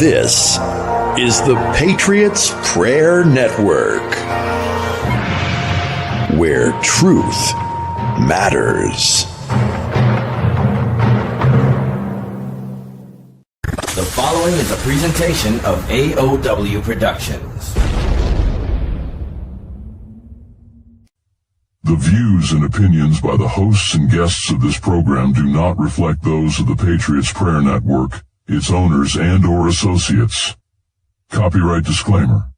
This is the Patriots Prayer Network, where truth matters. The following is a presentation of AOW Productions. The views and opinions by the hosts and guests of this program do not reflect those of the Patriots Prayer Network, its owners and/or associates. Copyright disclaimer.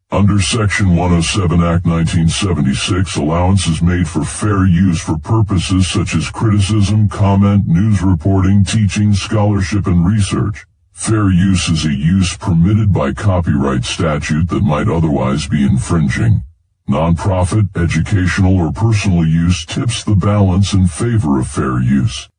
Under Section 107 Act 1976, allowance is made for fair use for purposes such as criticism, comment, news reporting, teaching, scholarship, and research. Fair use is a use permitted by copyright statute that might otherwise be infringing. Non-profit, educational, or personal use tips the balance in favor of fair use.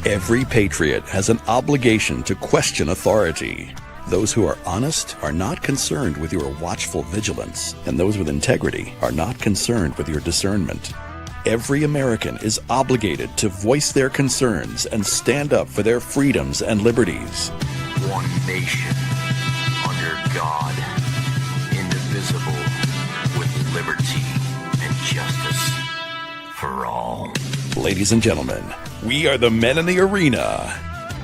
Every patriot has an obligation to question authority. Those who are honest are not concerned with your watchful vigilance, and those with integrity are not concerned with your discernment. Every American is obligated to voice their concerns and stand up for their freedoms and liberties. One nation, under God, indivisible, with liberty and justice for all. Ladies and gentlemen, we are the men in the arena.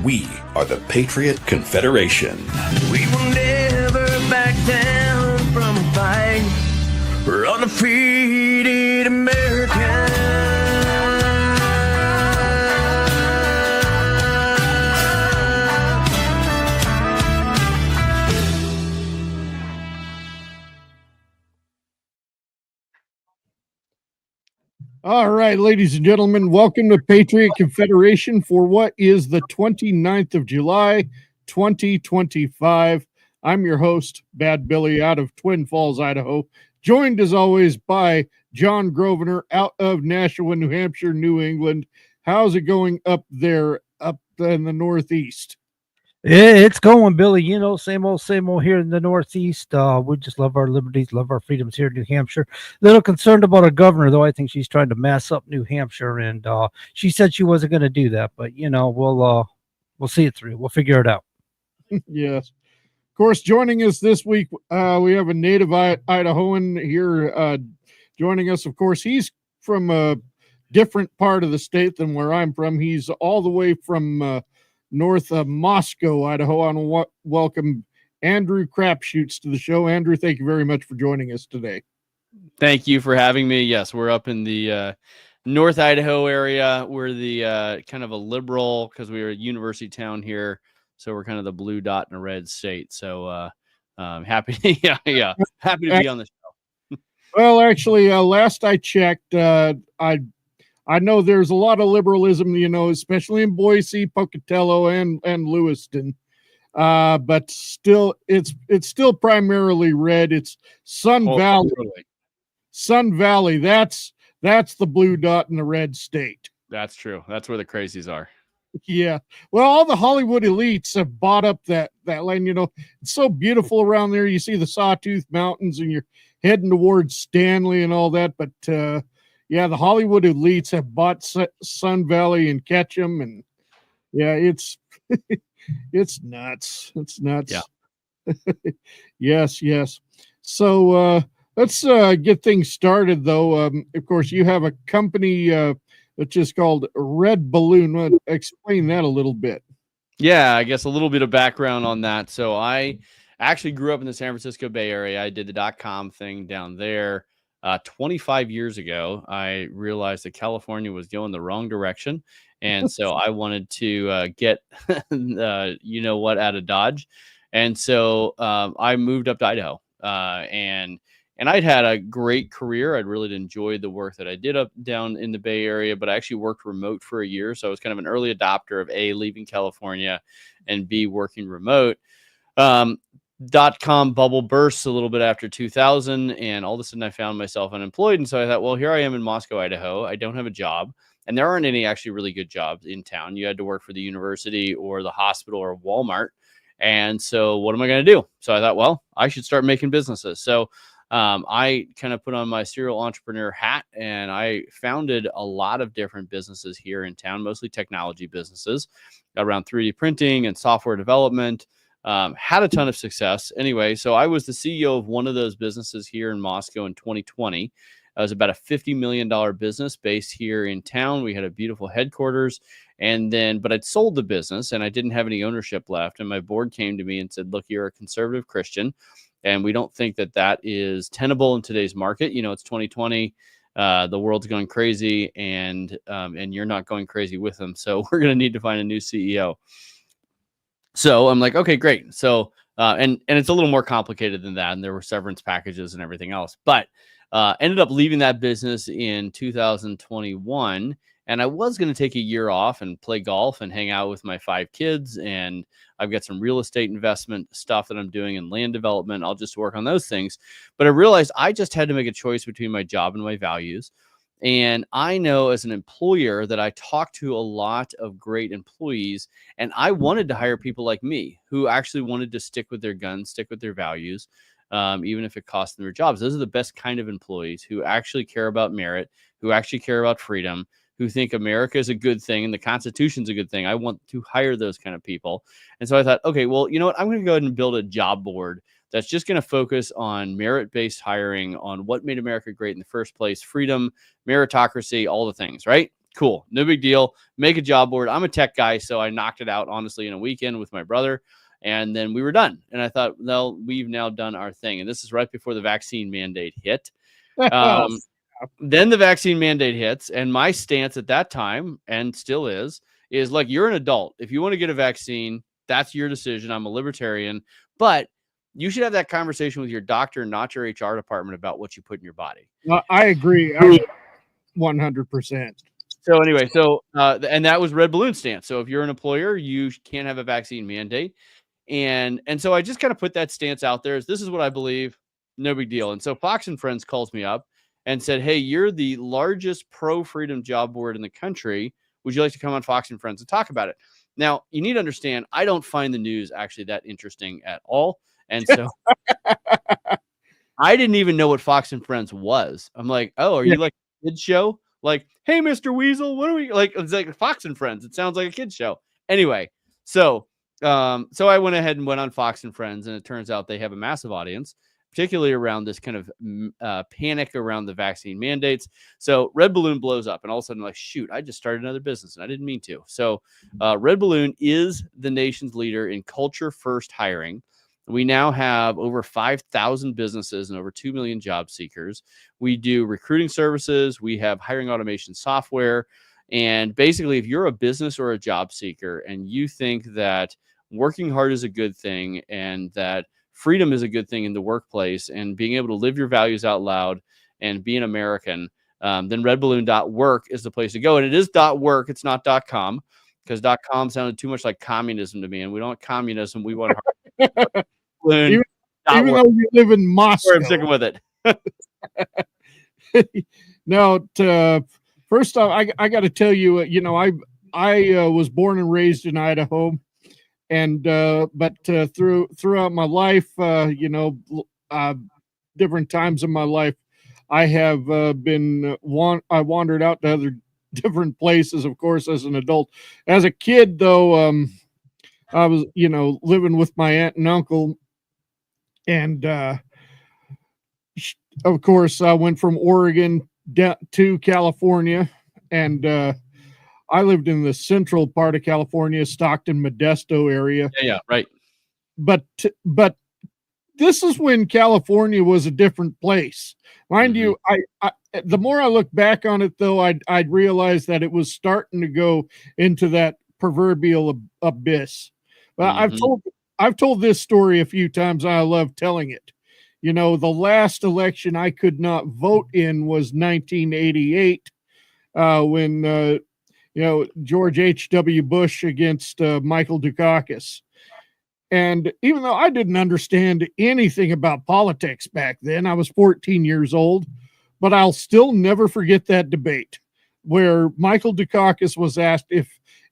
We are the Patriot Confederation. We will never back down from a fight. We're undefeated Americans. All right, ladies and gentlemen, welcome to Patriot Confederation for what is the 29th of July, 2025. I'm your host, Bad Billy, out of Twin Falls, Idaho, joined as always by John Grosvenor out of Nashua, New Hampshire, New England. How's it going up there, up in the Northeast? It's going, Billy. You know, same old here in the Northeast. We just love our liberties, love our freedoms here in New Hampshire. Little concerned about our governor, though. I think she's trying to mess up New Hampshire, and she said she wasn't going to do that. But you know, we'll see it through. We'll figure it out. Yes. Of course, joining us this week, we have a native Idahoan here joining us. Of course, he's from a different part of the state than where I'm from. He's all the way from north of Moscow, Idaho. I want to welcome Andrew Crapuchettes to the show. Andrew, thank you very much for joining us today. Thank you for having me. Yes, we're up in the North Idaho area. We're the kind of a liberal, because we're a university town here, so we're kind of the blue dot in a red state. So happy, happy to be on the show. Well, actually, last I checked, I know there's a lot of liberalism, you know, especially in Boise, Pocatello, and Lewiston. But still, it's still primarily red. It's Sun Valley. Totally. Sun Valley. That's the blue dot in the red state. That's true. That's where the crazies are. Yeah. Well, all the Hollywood elites have bought up that land. You know, it's so beautiful around there. You see the Sawtooth Mountains, and you're heading towards Stanley and all that. But yeah, the Hollywood elites have bought Sun Valley and Ketchum, and yeah, it's it's nuts. It's nuts. Yeah. Yes. So let's get things started, though. Of course, you have a company which is called Red Balloon. Explain that a little bit. Yeah, I guess a little bit of background on that. So I actually grew up in the San Francisco Bay Area. I did the .com thing down there. 25 years ago, I realized that California was going the wrong direction. And so I wanted to get, you know what, out of Dodge. And so I moved up to Idaho. And I'd had a great career. I'd really enjoyed the work that I did up down in the Bay Area, but I actually worked remote for a year. So I was kind of an early adopter of A, leaving California, and B, working remote. .com bubble bursts a little bit after 2000, and all of a sudden I found myself unemployed. And so I thought, well, here I am in Moscow, Idaho. I don't have a job, and there aren't any actually really good jobs in town. You had to work for the university or the hospital or Walmart. And so what am I going to do? So I thought, well, I should start making businesses. So I kind of put on my serial entrepreneur hat, and I founded a lot of different businesses here in town, mostly technology businesses around 3D printing and software development. Had a ton of success. Anyway, so I was the CEO of one of those businesses here in Moscow in 2020. It was about a $50 million business based here in town. We had a beautiful headquarters. But I'd sold the business and I didn't have any ownership left. And my board came to me and said, look, you're a conservative Christian, and we don't think that that is tenable in today's market. It's 2020. The world's going crazy, and you're not going crazy with them. So we're going to need to find a new CEO. So I'm like, okay, great. So, and it's a little more complicated than that. And there were severance packages and everything else, but ended up leaving that business in 2021. And I was going to take a year off and play golf and hang out with my 5 kids. And I've got some real estate investment stuff that I'm doing in land development. I'll just work on those things. But I realized I just had to make a choice between my job and my values. And I know as an employer that I talk to a lot of great employees, and I wanted to hire people like me who actually wanted to stick with their guns, stick with their values, even if it cost them their jobs. Those are the best kind of employees who actually care about merit, who actually care about freedom, who think America is a good thing and the Constitution's a good thing. I want to hire those kind of people. And so I thought, okay, well, you know what? I'm going to go ahead and build a job board that's just going to focus on merit-based hiring, on what made America great in the first place, freedom, meritocracy, all the things, right? Cool. No big deal. Make a job board. I'm a tech guy, so I knocked it out, honestly, in a weekend with my brother. And then we were done. And I thought, well, we've now done our thing. And this is right before the vaccine mandate hit. Then the vaccine mandate hits. And my stance at that time, and still is like, you're an adult. If you want to get a vaccine, that's your decision. I'm a libertarian. But you should have that conversation with your doctor, not your HR department, about what you put in your body. I agree. 100%. So anyway, and that was Red Balloon stance. So if you're an employer, you can't have a vaccine mandate. And so I just kind of put that stance out there. This is what I believe. No big deal. And so Fox and Friends calls me up and said, hey, you're the largest pro-freedom job board in the country. Would you like to come on Fox and Friends and talk about it? Now, you need to understand, I don't find the news actually that interesting at all. And so I didn't even know what Fox and Friends was. I'm like, oh, are you like a kid's show? Like, hey, Mr. Weasel, what are we like? It's like Fox and Friends. It sounds like a kid's show. Anyway, so I went ahead and went on Fox and Friends, and it turns out they have a massive audience, particularly around this kind of panic around the vaccine mandates. So Red Balloon blows up, and all of a sudden, like, shoot, I just started another business, and I didn't mean to. So Red Balloon is the nation's leader in culture first hiring. We now have over 5,000 businesses and over 2 million job seekers. We do recruiting services. We have hiring automation software. And basically, if you're a business or a job seeker and you think that working hard is a good thing and that freedom is a good thing in the workplace and being able to live your values out loud and be an American, then redballoon.work is the place to go. And it is .work. It's not .com, because .com sounded too much like communism to me. And we don't want communism. We want even though we live in Moscow. I'm sticking with it. Now, first off, I got to tell you, I was born and raised in Idaho, and but throughout my life, different times in my life, I have I wandered out to other different places, of course, as an adult. As a kid, though, I was, living with my aunt and uncle. And, of course, I went from Oregon down to California, and I lived in the central part of California, Stockton, Modesto area. Yeah, right. But this is when California was a different place. Mind you, I the more I look back on it, though, I'd realize that it was starting to go into that proverbial abyss. But I've told this story a few times. I love telling it. The last election I could not vote in was 1988, when George H.W. Bush against Michael Dukakis. And even though I didn't understand anything about politics back then, I was 14 years old, but I'll still never forget that debate where Michael Dukakis was asked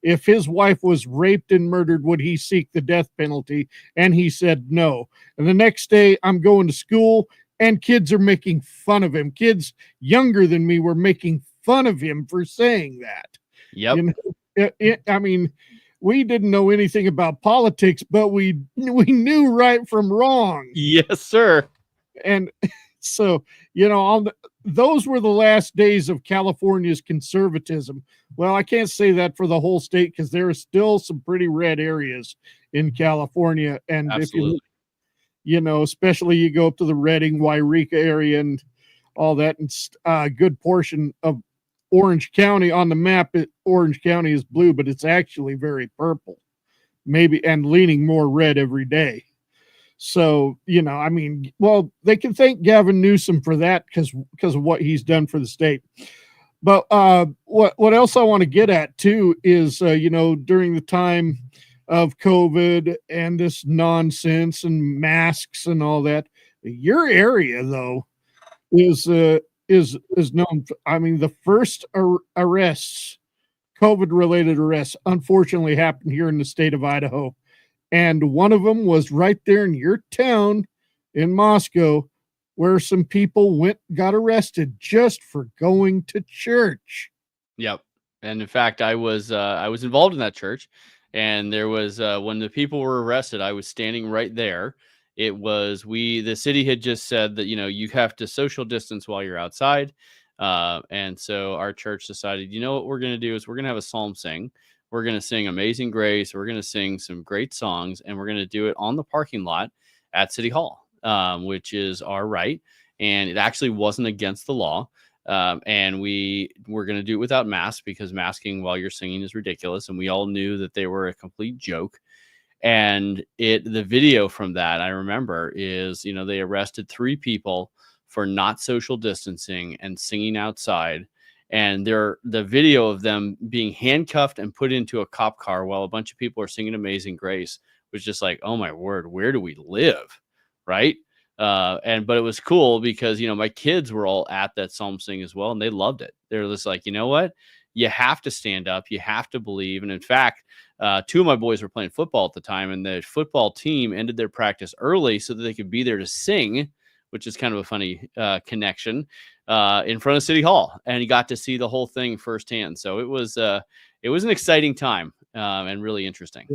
if his wife was raped and murdered, would he seek the death penalty? And he said no. And the next day I'm going to school and kids are making fun of him. Kids younger than me were making fun of him for saying that. Yep. You know, I mean, we didn't know anything about politics, but we knew right from wrong. Yes, sir. And so, you know, those were the last days of California's conservatism. Well, I can't say that for the whole state because there are still some pretty red areas in California. And Absolutely. if you know, especially you go up to the Redding, Wairika area and all that, and a good portion of Orange County on the map, Orange County is blue, but it's actually very purple, maybe, and leaning more red every day. So, you know, I mean, well, they can thank Gavin Newsom for that because of what he's done for the state. But what else I want to get at too is, you know, during the time of COVID and this nonsense and masks and all that, your area though is known. I mean, the first arrests, COVID-related arrests, unfortunately happened here in the state of Idaho. And one of them was right there in your town in Moscow, where some people got arrested just for going to church. Yep. And in fact, I was involved in that church, and there was when the people were arrested, I was standing right there. It was the city had just said that, you know, you have to social distance while you're outside. And so our church decided, you know what we're going to do is we're going to have a psalm sing. We're going to sing Amazing Grace. We're going to sing some great songs, and we're going to do it on the parking lot at City Hall, which is our right. And it actually wasn't against the law. And we were going to do it without masks because masking while you're singing is ridiculous. And we all knew that they were a complete joke. And the video from that, I remember, is, you know, they arrested 3 people for not social distancing and singing outside. And the video of them being handcuffed and put into a cop car while a bunch of people are singing Amazing Grace was just like, oh my word, where do we live? Right. But it was cool because, you know, my kids were all at that psalm sing as well, and they loved it. They're just like, you know what? You have to stand up. You have to believe. And in fact, 2 of my boys were playing football at the time, and the football team ended their practice early so that they could be there to sing, which is kind of a funny connection, in front of City Hall, and he got to see the whole thing firsthand. So it was an exciting time and really interesting.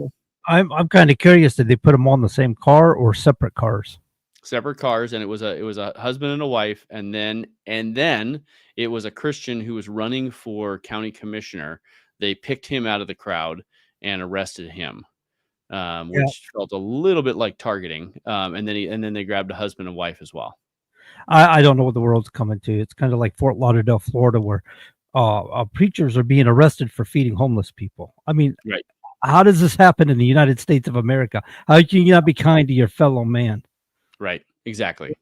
I'm kind of curious, did they put them on the same car or separate cars? Separate cars, and it was a husband and a wife, and then it was a Christian who was running for county commissioner. They picked him out of the crowd and arrested him, which felt a little bit like targeting. And then they grabbed a husband and wife as well. I don't know what the world's coming to. It's kind of like Fort Lauderdale, Florida, where preachers are being arrested for feeding homeless people. I mean, right. How does this happen in the United States of America? How can you not be kind to your fellow man? Right. Exactly.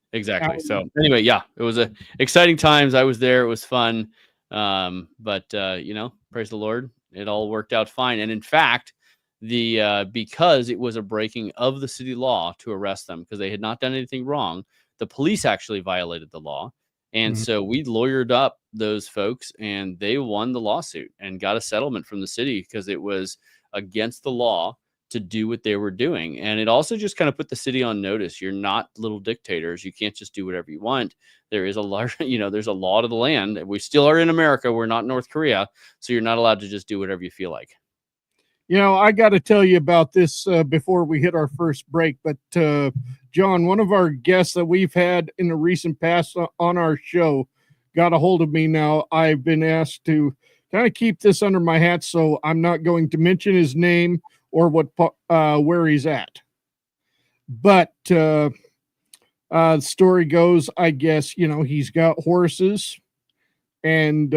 So anyway, yeah, it was exciting times. I was there. It was fun. But you know, praise the Lord, it all worked out fine. And in fact, because it was a breaking of the city law to arrest them because they had not done anything wrong, the police actually violated the law. And so we lawyered up those folks, and they won the lawsuit and got a settlement from the city because it was against the law to do what they were doing. And it also just kind of put the city on notice. You're not little dictators. You can't just do whatever you want. There is a large, you know, there's a law to the land. We still are in America. We're not North Korea. So you're not allowed to just do whatever you feel like. You know, I got to tell you about this before we hit our first break. But John, one of our guests that we've had in the recent past on our show got a hold of me now. I've been asked to kind of keep this under my hat, so I'm not going to mention his name or where he's at. But the story goes, I guess, you know, he's got horses, and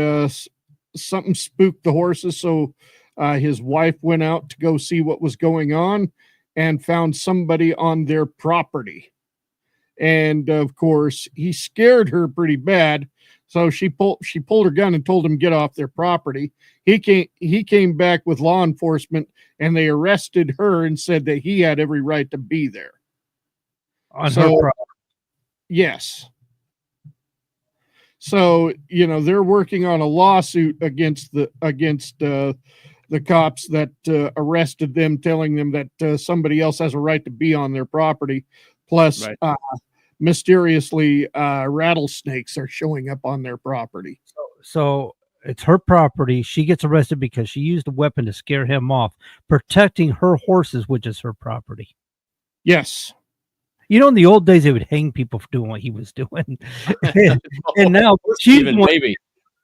something spooked the horses, so his wife went out to go see what was going on and found somebody on their property. And of course, he scared her pretty bad. So she pulled her gun and told him get off their property. He came back with law enforcement, and they arrested her and said that he had every right to be there. On her property. Yes. So, you know, they're working on a lawsuit against the cops that arrested them, telling them that somebody else has a right to be on their property. Plus, right. mysteriously rattlesnakes are showing up on their property. So it's her property. She gets arrested because she used a weapon to scare him off, protecting her horses, which is her property. Yes. You know, in the old days, they would hang people for doing what he was doing. and now she's Even maybe.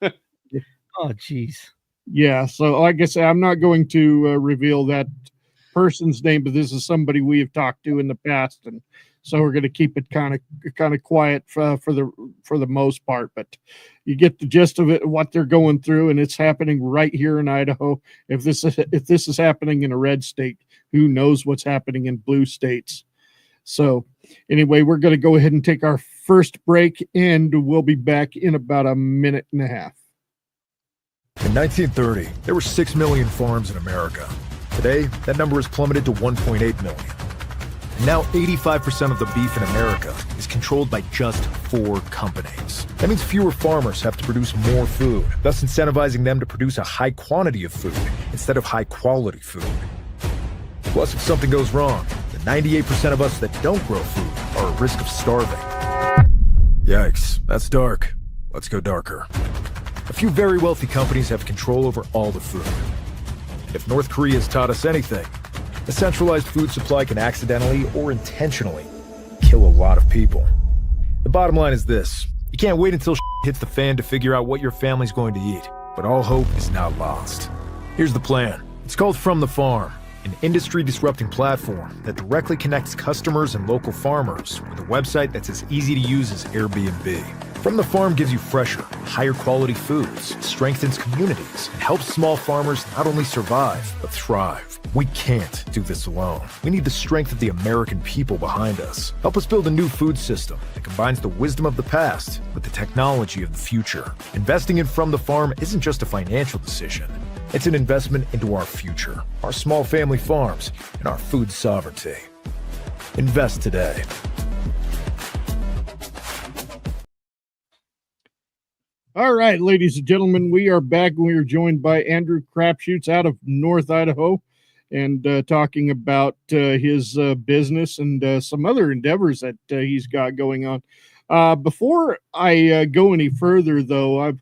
Oh, jeez. Yeah. So like I say, I'm not going to reveal that person's name, but this is somebody we have talked to in the past, and so we're going to keep it kind of quiet for the most part. But you get the gist of it, what they're going through, and it's happening right here in Idaho. If this is happening in a red state, who knows what's happening in blue states? So anyway, we're going to go ahead and take our first break, and we'll be back in about a minute and a half. In 1930, there were 6 million farms in America. Today, that number has plummeted to 1.8 million. And now 85% of the beef in America is controlled by just 4 companies. That means fewer farmers have to produce more food, thus incentivizing them to produce a high quantity of food instead of high quality food. Plus, if something goes wrong, the 98% of us that don't grow food are at risk of starving. Yikes, that's dark. Let's go darker. A few very wealthy companies have control over all the food. If North Korea has taught us anything, a centralized food supply can accidentally or intentionally kill a lot of people. The bottom line is this: you can't wait until hits the fan to figure out what your family's going to eat, but all hope is not lost. Here's the plan. It's called From the Farm, an industry-disrupting platform that directly connects customers and local farmers with a website that's as easy to use as Airbnb. From the Farm gives you fresher, higher quality foods, strengthens communities, and helps small farmers not only survive, but thrive. We can't do this alone. We need the strength of the American people behind us. Help us build a new food system that combines the wisdom of the past with the technology of the future. Investing in From the Farm isn't just a financial decision. It's an investment into our future, our small family farms, and our food sovereignty. Invest today. All right, ladies and gentlemen, we are back. We are joined by Andrew Crapuchettes out of North Idaho, and talking about his business and some other endeavors that he's got going on. Before I go any further, though,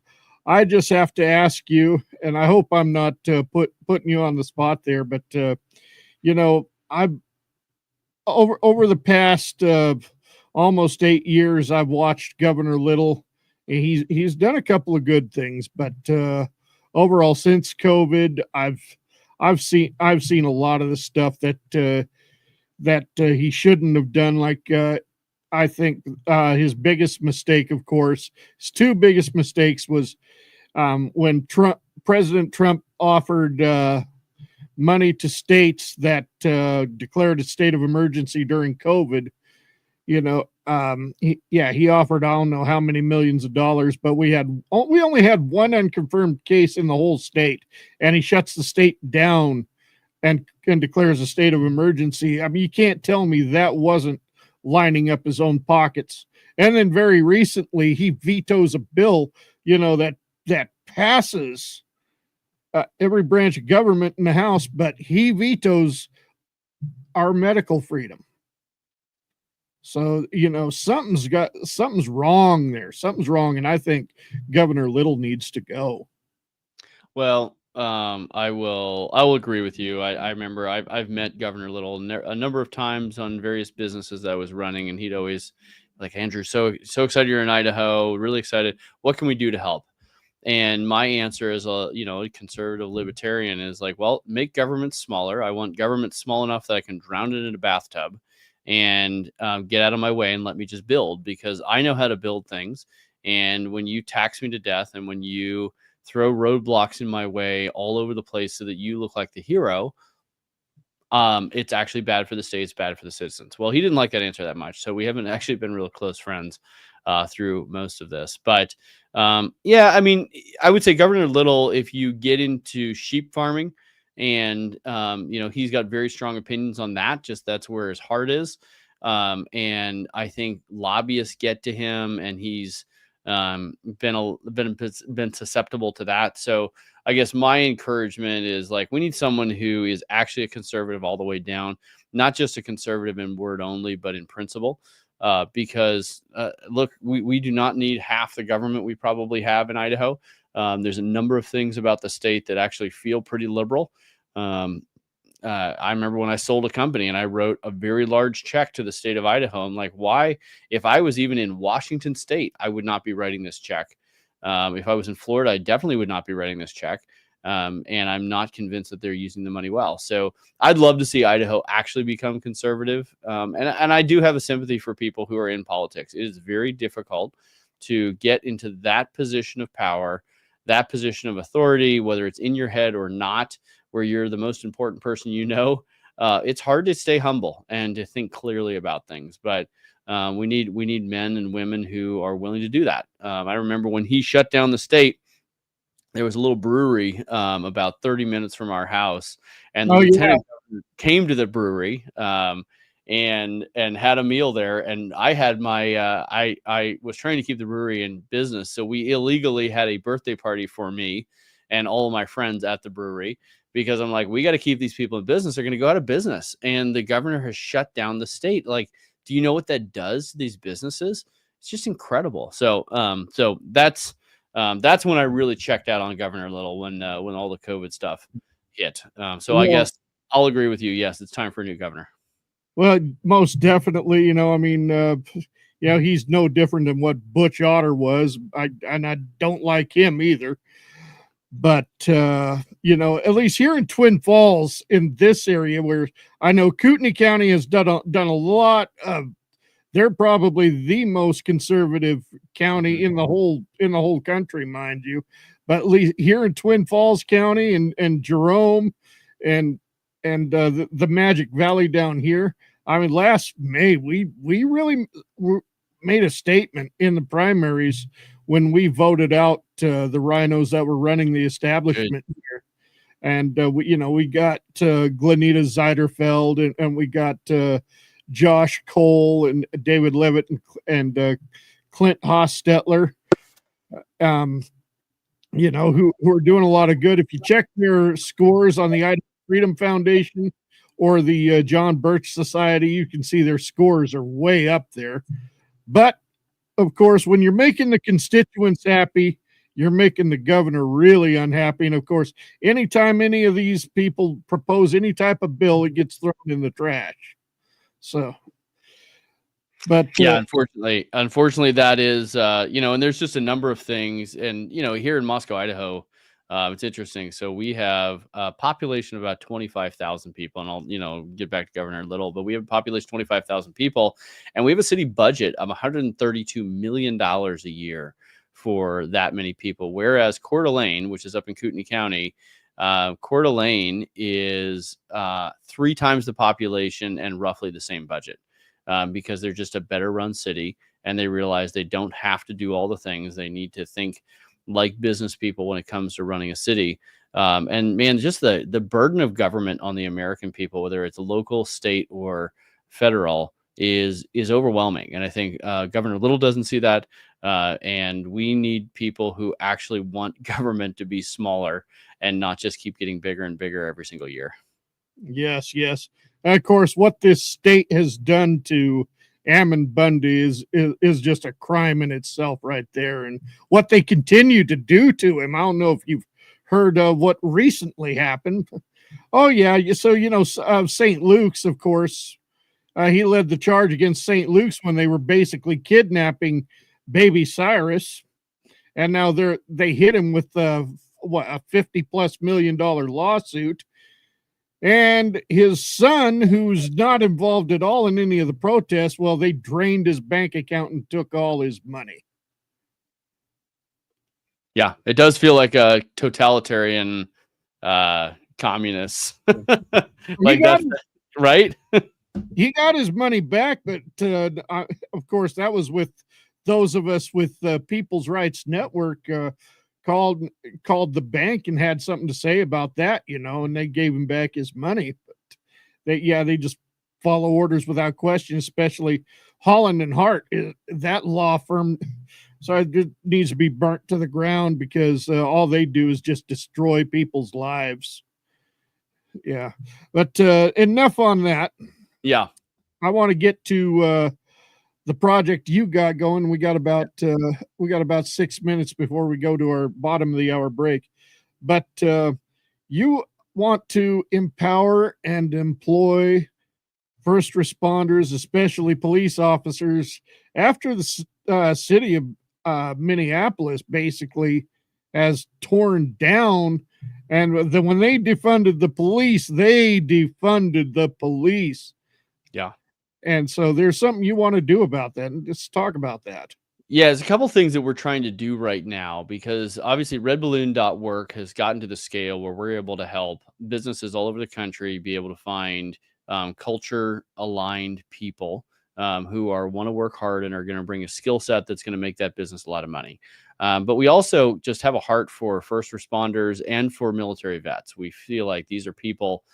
I just have to ask you, and I hope I'm not putting you on the spot there, but I've over the past almost 8 years, I've watched Governor Little. He's done a couple of good things, but overall, since COVID, I've seen a lot of the stuff that he shouldn't have done. Like I think his biggest mistake, of course, his 2 biggest mistakes was when President Trump offered money to states that declared a state of emergency during COVID. He offered, I don't know how many millions of dollars, but we only had 1 unconfirmed case in the whole state, and he shuts the state down and declares a state of emergency. I mean, you can't tell me that wasn't lining up his own pockets. And then very recently, he vetoes a bill, that passes every branch of government in the House, but he vetoes our medical freedom. So, something's wrong there. Something's wrong. And I think Governor Little needs to go. Well, I will agree with you. I remember I've met Governor Little a number of times on various businesses that I was running, and he'd always like, Andrew, so excited you're in Idaho, really excited. What can we do to help? And my answer as a conservative libertarian is like, well, make government smaller. I want government small enough that I can drown it in a bathtub and get out of my way and let me just build, because I know how to build things. And when you tax me to death and when you throw roadblocks in my way all over the place so that you look like the hero, it's actually bad for the state. It's bad for the citizens. Well, he didn't like that answer that much, so we haven't actually been real close friends through most of this. But I mean, I would say Governor Little, if you get into sheep farming, and he's got very strong opinions on that, just that's where his heart is. And I think lobbyists get to him, and he's been susceptible to that. So I guess my encouragement is like, we need someone who is actually a conservative all the way down, not just a conservative in word only, but in principle. because look, we do not need half the government we probably have in Idaho. There's a number of things about the state that actually feel pretty liberal. I remember when I sold a company and I wrote a very large check to the state of Idaho. I'm like, why? If I was even in Washington state, I would not be writing this check. If I was in Florida, I definitely would not be writing this check. And I'm not convinced that they're using the money well. So I'd love to see Idaho actually become conservative. And I do have a sympathy for people who are in politics. It is very difficult to get into that position of power, that position of authority, whether it's in your head or not, where you're the most important person you know. It's hard to stay humble and to think clearly about things. But we need men and women who are willing to do that. I remember when he shut down the state, there was a little brewery about 30 minutes from our house, and the lieutenant governor came to the brewery and had a meal there. And I had my I was trying to keep the brewery in business, so we illegally had a birthday party for me and all of my friends at the brewery, because I'm like, we got to keep these people in business. They're going to go out of business, and the governor has shut down the state. Like, do you know what that does to these businesses? It's just incredible. So so that's when I really checked out on Governor Little, when all the COVID stuff hit. So I guess I'll agree with you. Yes, it's time for a new governor. Well, most definitely. I mean, he's no different than what Butch Otter was. I don't like him either. But, at least here in Twin Falls, in this area, where I know Kootenai County has done a lot of, they're probably the most conservative county in the whole country, mind you. But at least here in Twin Falls County and Jerome and the Magic Valley down here, I mean, last May, we really made a statement in the primaries when we voted out the rhinos that were running the establishment here. And, we got Glenita Zeiderfeld and we got Josh Cole and David Levitt and Clint Hostetler, who are doing a lot of good. If you check their scores on the Idaho Freedom Foundation or the John Birch Society, you can see their scores are way up there. But of course, when you're making the constituents happy, you're making the governor really unhappy. And of course, anytime any of these people propose any type of bill, it gets thrown in the trash. So, but yeah, unfortunately, that is, and there's just a number of things. And, here in Moscow, Idaho, it's interesting. So we have a population of about 25,000 people, and I'll, get back to Governor Little, but we have a population of 25,000 people, and we have a city budget of $132 million a year for that many people. Whereas Coeur d'Alene, which is up in Kootenai County, Coeur d'Alene is 3 times the population and roughly the same budget, because they're just a better run city, and they realize they don't have to do all the things. They need to think like business people when it comes to running a city. And man, just the burden of government on the American people, whether it's local, state, or federal, is overwhelming. And I think Governor Little doesn't see that. And we need people who actually want government to be smaller and not just keep getting bigger and bigger every single year. Yes. And of course, what this state has done to Ammon Bundy is just a crime in itself right there. And what they continue to do to him, I don't know if you've heard of what recently happened. Oh, yeah. So, St. Luke's, of course, he led the charge against St. Luke's when they were basically kidnapping baby Cyrus. And now they hit him with a $50+ million lawsuit. And his son, who's not involved at all in any of the protests, well, they drained his bank account and took all his money. Yeah, it does feel like a totalitarian communist. Right? He got his money back, but of course, that was with those of us with People's Rights Network called the bank and had something to say about that, and they gave him back his money. But they just follow orders without question, especially Holland and Hart, that law firm. So it needs to be burnt to the ground, because all they do is just destroy people's lives. Yeah. But enough on that. Yeah. I want to get to the project you got going. We got about 6 minutes before we go to our bottom of the hour break. But you want to empower and employ first responders, especially police officers, after the city of Minneapolis basically has torn down. And when they defunded the police, they defunded the police. Yeah. And so there's something you want to do about that. And just talk about that. Yeah, there's a couple things that we're trying to do right now, because obviously redballoon.work has gotten to the scale where we're able to help businesses all over the country be able to find culture aligned people who want to work hard and are going to bring a skill set that's going to make that business a lot of money. But we also just have a heart for first responders and for military vets. We feel like these are people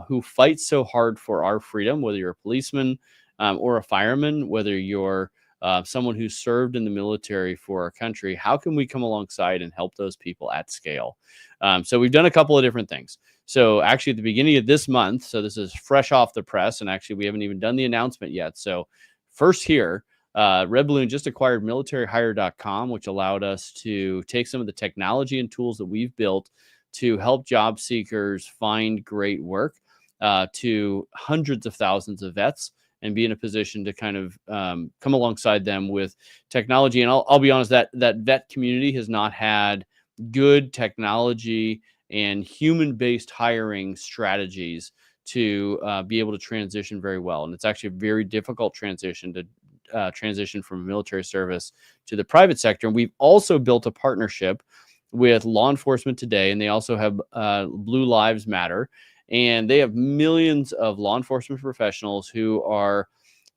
who fight so hard for our freedom, whether you're a policeman or a fireman, whether you're someone who served in the military for our country. How can we come alongside and help those people at scale? So we've done a couple of different things. So actually at the beginning of this month, so this is fresh off the press, and actually we haven't even done the announcement yet. So first here, Red Balloon just acquired militaryhire.com, which allowed us to take some of the technology and tools that we've built to help job seekers find great work to hundreds of thousands of vets, and be in a position to kind of come alongside them with technology. And I'll be honest, that vet community has not had good technology and human-based hiring strategies to be able to transition very well. And it's actually a very difficult transition to transition from military service to the private sector. And we've also built a partnership with Law Enforcement Today, and they also have Blue Lives Matter. And they have millions of law enforcement professionals who are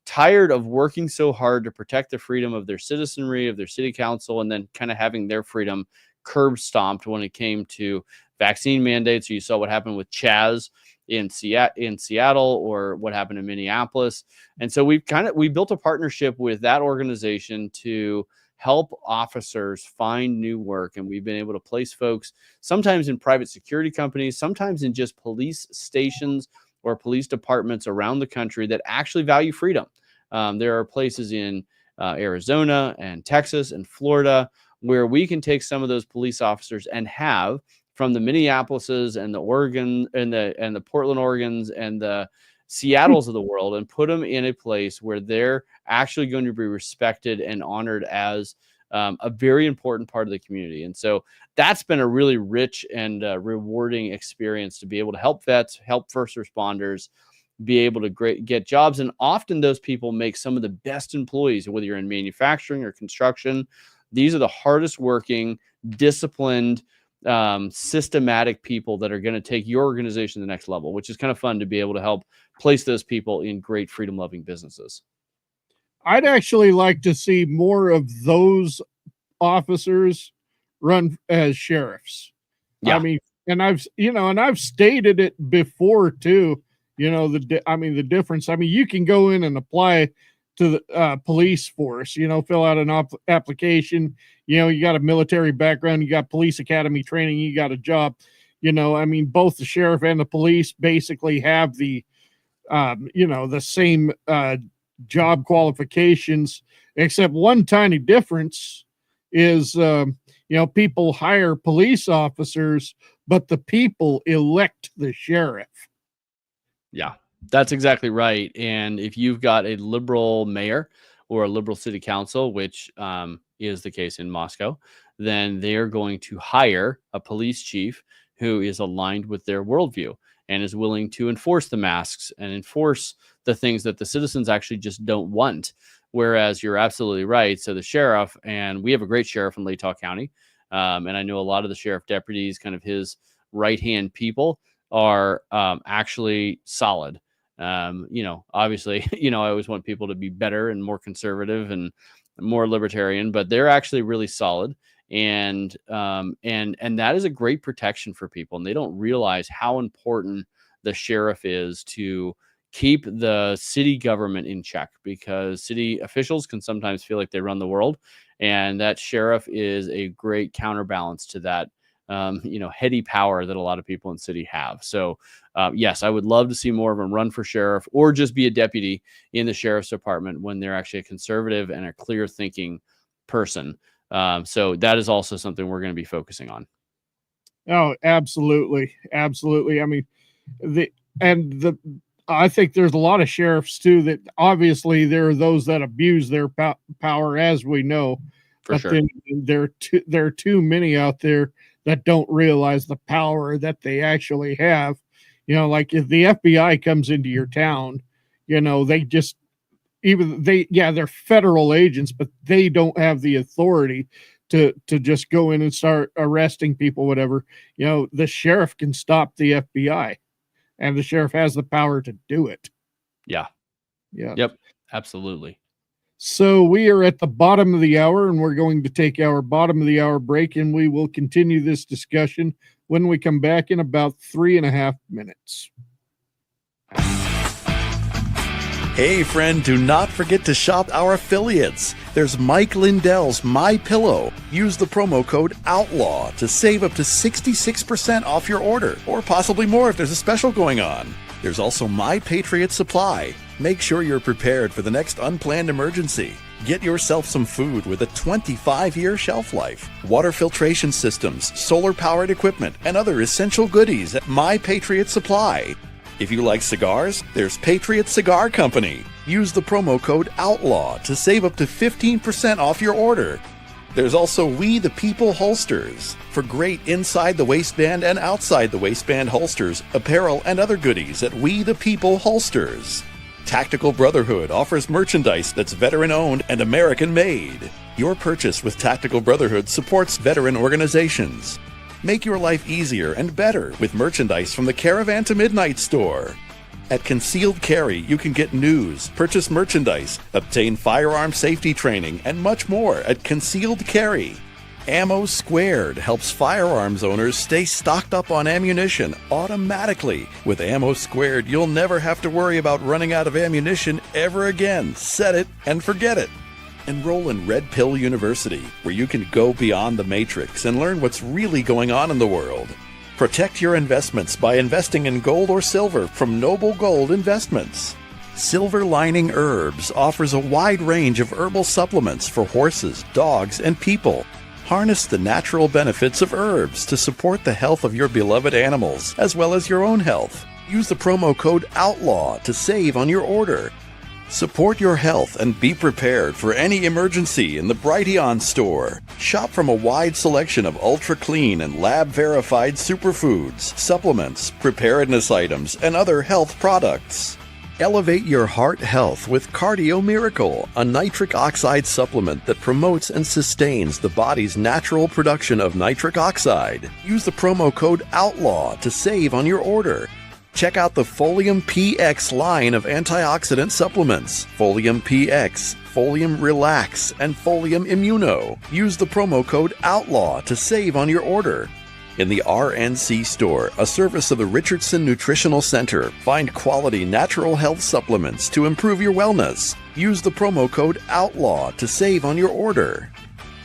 tired of working so hard to protect the freedom of their citizenry, of their city council, and then kind of having their freedom curb stomped when it came to vaccine mandates. You saw what happened with Chaz in Seattle, or what happened in Minneapolis. And so we built a partnership with that organization to help officers find new work. And we've been able to place folks sometimes in private security companies, sometimes in just police stations or police departments around the country that actually value freedom. There are places in Arizona and Texas and Florida where we can take some of those police officers and have, from the Minneapolises and the Oregon and the Portland Oregons and the Seattles of the world, and put them in a place where they're actually going to be respected and honored as a very important part of the community. And so that's been a really rich and rewarding experience to be able to help vets, help first responders, be able to get jobs. And often those people make some of the best employees, whether you're in manufacturing or construction. These are the hardest working, disciplined, systematic people that are going to take your organization to the next level, which is kind of fun to be able to help place those people in great freedom loving businesses. I'd actually like to see more of those officers run as sheriffs. Yeah. I mean, and I've stated it before too, the difference. I mean, you can go in and apply to the police force, fill out an application, you got a military background, you got police academy training, you got a job, both the sheriff and the police basically have the same job qualifications, except one tiny difference is, people hire police officers, but the people elect the sheriff. Yeah, that's exactly right. And if you've got a liberal mayor or a liberal city council, which is the case in Moscow, then they're going to hire a police chief who is aligned with their worldview and is willing to enforce the masks and enforce the things that the citizens actually just don't want. Whereas you're absolutely right. So the sheriff, and we have a great sheriff in Latah County, and I know a lot of the sheriff deputies, kind of his right-hand people, are actually solid. Obviously, I always want people to be better and more conservative and more libertarian, but they're actually really solid. And that is a great protection for people. And they don't realize how important the sheriff is to keep the city government in check, because city officials can sometimes feel like they run the world. And that sheriff is a great counterbalance to that heady power that a lot of people in city have. So yes, I would love to see more of them run for sheriff or just be a deputy in the sheriff's department when they're actually a conservative and a clear thinking person. So that is also something we're going to be focusing on. Oh, absolutely. Absolutely. I mean, I think there's a lot of sheriffs too, that obviously there are those that abuse their power, as we know, For sure. then there are too many out there that don't realize the power that they actually have. Like if the FBI comes into your town, they just, they're federal agents, but they don't have the authority to just go in and start arresting people, whatever. The sheriff can stop the FBI, and the sheriff has the power to do it. Yeah. Yep. Absolutely. So we are at the bottom of the hour, and we're going to take our bottom of the hour break, and we will continue this discussion when we come back in about 3.5 minutes. Hey friend, do not forget to shop our affiliates. There's Mike Lindell's My Pillow. Use the promo code OUTLAW to save up to 66% off your order, or possibly more if there's a special going on. There's also My Patriot Supply. Make sure you're prepared for the next unplanned emergency. Get yourself some food with a 25-year shelf life, water filtration systems, solar-powered equipment, and other essential goodies at My Patriot Supply. If you like cigars, there's Patriot Cigar Company. Use the promo code OUTLAW to save up to 15% off your order. There's also We the People holsters for great inside the waistband and outside the waistband holsters, apparel, and other goodies at We the People holsters. Tactical Brotherhood offers merchandise that's veteran-owned and American-made. Your purchase with Tactical Brotherhood supports veteran organizations. Make your life easier and better with merchandise from the Caravan to Midnight store. At Concealed Carry, you can get news, purchase merchandise, obtain firearm safety training, and much more at Concealed Carry. Ammo Squared helps firearms owners stay stocked up on ammunition automatically. With Ammo Squared, you'll never have to worry about running out of ammunition ever again. Set it and forget it. Enroll in Red Pill University, where you can go beyond the matrix and learn what's really going on in the world. Protect your investments by investing in gold or silver from Noble Gold Investments. Silver Lining Herbs offers a wide range of herbal supplements for horses, dogs, and people. Harness the natural benefits of herbs to support the health of your beloved animals, as well as your own health. Use the promo code OUTLAW to save on your order. Support your health and be prepared for any emergency in the Brighteon store. Shop from a wide selection of ultra-clean and lab-verified superfoods, supplements, preparedness items, and other health products. Elevate your heart health with Cardio Miracle, a nitric oxide supplement that promotes and sustains the body's natural production of nitric oxide. Use the promo code OUTLAW to save on your order. Check out the Folium PX line of antioxidant supplements. Folium PX, Folium Relax, and Folium Immuno. Use the promo code OUTLAW to save on your order. In the RNC store, a service of the Richardson Nutritional Center, find quality natural health supplements to improve your wellness. Use the promo code OUTLAW to save on your order.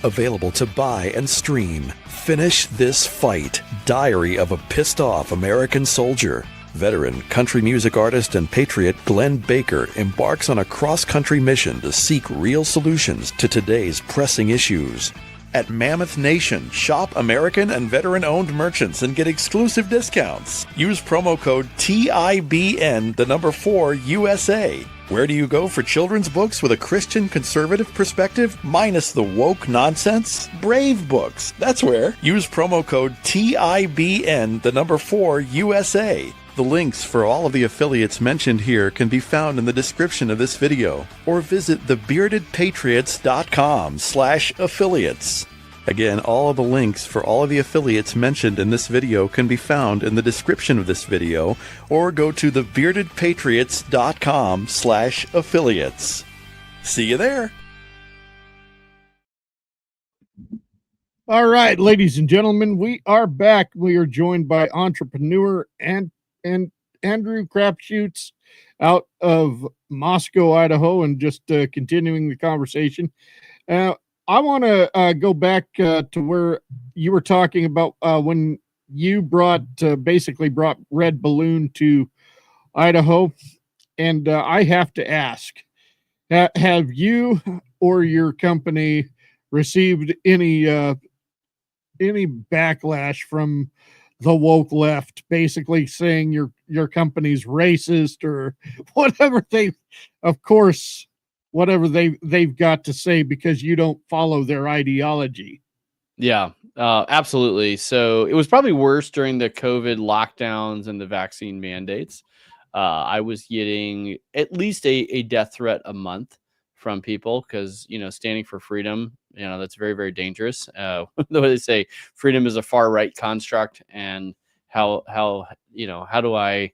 Available to buy and stream. Finish This Fight, Diary of a Pissed Off American Soldier. Veteran, country music artist, and patriot Glenn Baker embarks on a cross-country mission to seek real solutions to today's pressing issues. At Mammoth Nation, shop American and veteran-owned merchants and get exclusive discounts. Use promo code TIBN, the number 4, USA. Where do you go for children's books with a Christian conservative perspective, minus the woke nonsense? Brave Books, that's where. Use promo code TIBN, the number 4, USA. The links for all of the affiliates mentioned here can be found in the description of this video, or visit thebeardedpatriots.com/affiliates. Again, all of the links for all of the affiliates mentioned in this video can be found in the description of this video, or go to thebeardedpatriots.com/affiliates. See you there. All right, ladies and gentlemen, we are back. We are joined by entrepreneur and Andrew Crapuchettes out of Moscow, Idaho, and just continuing the conversation. I want to go back to where you were talking about when you basically brought Red Balloon to Idaho. And I have to ask, have you or your company received any backlash from the woke left, basically saying your company's racist or whatever whatever they've got to say because you don't follow their ideology? Yeah, absolutely. So it was probably worse during the COVID lockdowns and the vaccine mandates. I was getting at least a death threat a month from people because, standing for freedom, that's very, very dangerous. The way they say freedom is a far right construct, and how do I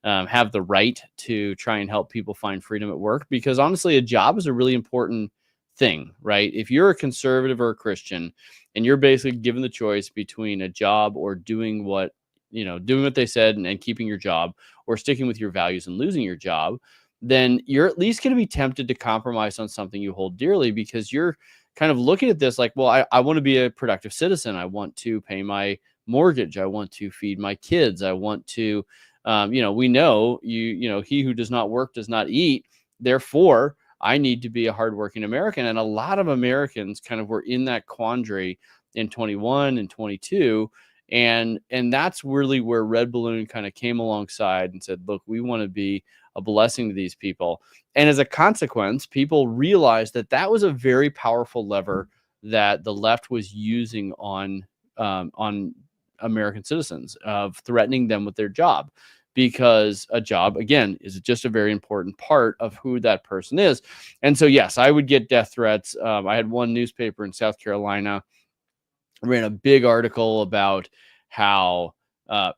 have the right to try and help people find freedom at work? Because honestly, a job is a really important thing, right? If you're a conservative or a Christian and you're basically given the choice between a job or doing what they said and keeping your job, or sticking with your values and losing your job, then you're at least going to be tempted to compromise on something you hold dearly, because you're kind of looking at this like, well, I want to be a productive citizen. I want to pay my mortgage. I want to feed my kids. I want to, we know he who does not work does not eat. Therefore, I need to be a hardworking American. And a lot of Americans kind of were in that quandary in 21 and 22. And that's really where Red Balloon kind of came alongside and said, look, we want to be a blessing to these people. And as a consequence, people realized that that was a very powerful lever that the left was using on American citizens, of threatening them with their job, because a job, again, is just a very important part of who that person is. And so, yes, I would get death threats. I had one newspaper in South Carolina ran a big article about how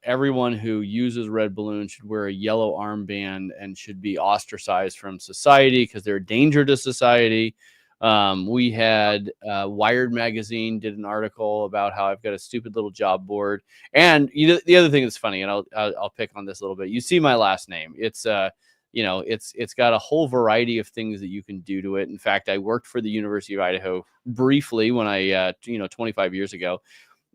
everyone who uses Red Balloon should wear a yellow armband and should be ostracized from society because they're a danger to society. We had Wired magazine did an article about how I've got a stupid little job board. And the other thing that's funny, and I'll pick on this a little bit. You see my last name. It's it's got a whole variety of things that you can do to it. In fact, I worked for the University of Idaho briefly when I 25 years ago,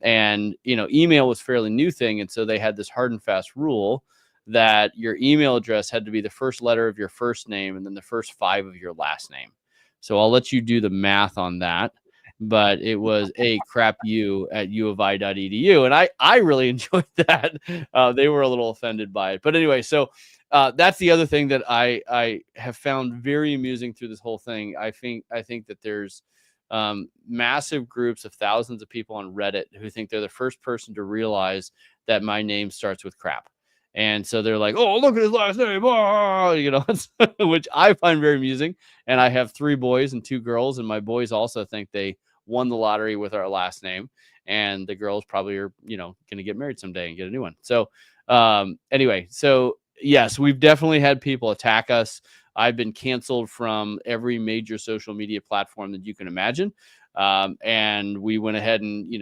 and email was a fairly new thing, and so they had this hard and fast rule that your email address had to be the first letter of your first name and then the first 5 of your last name. So I'll let you do the math on that. But it was crapu@uofi.edu. And I really enjoyed that. They were a little offended by it. But anyway, so that's the other thing that I have found very amusing through this whole thing. I think that there's massive groups of thousands of people on Reddit who think they're the first person to realize that my name starts with crap. And so they're like, oh, look at his last name, which I find very amusing. And I have 3 boys and 2 girls, and my boys also think they won the lottery with our last name. And the girls probably are, going to get married someday and get a new one. So anyway, so yes, we've definitely had people attack us. I've been canceled from every major social media platform that you can imagine. And we went ahead and,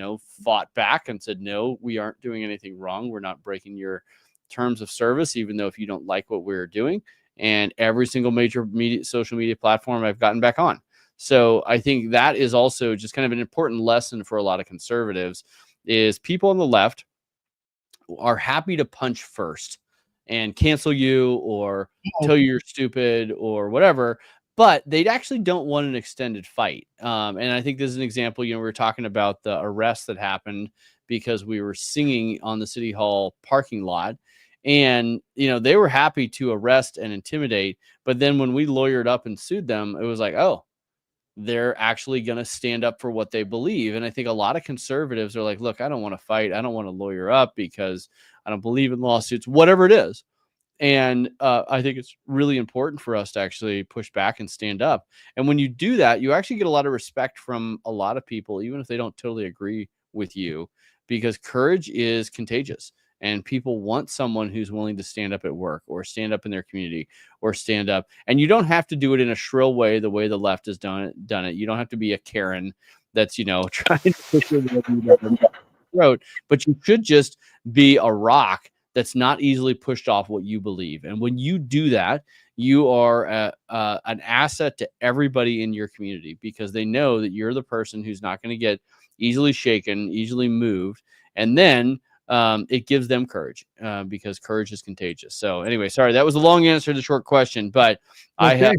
fought back and said, no, we aren't doing anything wrong. We're not breaking your terms of service, even though if you don't like what we're doing. And every single major social media platform I've gotten back on. So I think that is also just kind of an important lesson for a lot of conservatives, is people on the left are happy to punch first and cancel you or tell you you're stupid or whatever, but they actually don't want an extended fight. And I think this is an example, we were talking about the arrest that happened because we were singing on the City Hall parking lot. And, they were happy to arrest and intimidate. But then when we lawyered up and sued them, it was like, oh, they're actually going to stand up for what they believe. And I think a lot of conservatives are like, look, I don't want to fight. I don't want to lawyer up because I don't believe in lawsuits, whatever it is. And I think it's really important for us to actually push back and stand up. And when you do that, you actually get a lot of respect from a lot of people, even if they don't totally agree with you, because courage is contagious. And people want someone who's willing to stand up at work or stand up in their community or stand up. And you don't have to do it in a shrill way, the way the left has done it. You don't have to be a Karen that's, trying to push your throat, but you should just be a rock that's not easily pushed off what you believe. And when you do that, you are an asset to everybody in your community, because they know that you're the person who's not going to get easily shaken, easily moved. And then it gives them courage, because courage is contagious. So anyway, sorry, that was a long answer to the short question, but I have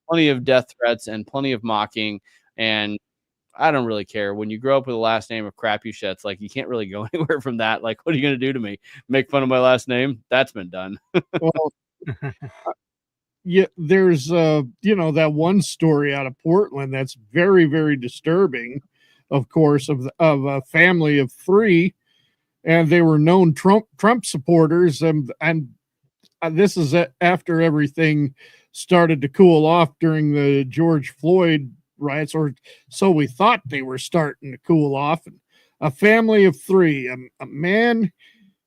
plenty of death threats and plenty of mocking, and I don't really care. When you grow up with the last name of Crapuchettes, like, you can't really go anywhere from that. Like, what are you going to do to me? Make fun of my last name? That's been done. Well, yeah, there's that one story out of Portland that's very, very disturbing, of course, of a family of 3, and they were known Trump supporters, and this is after everything started to cool off during the George Floyd riots, or so we thought they were starting to cool off. And a family of 3, a man,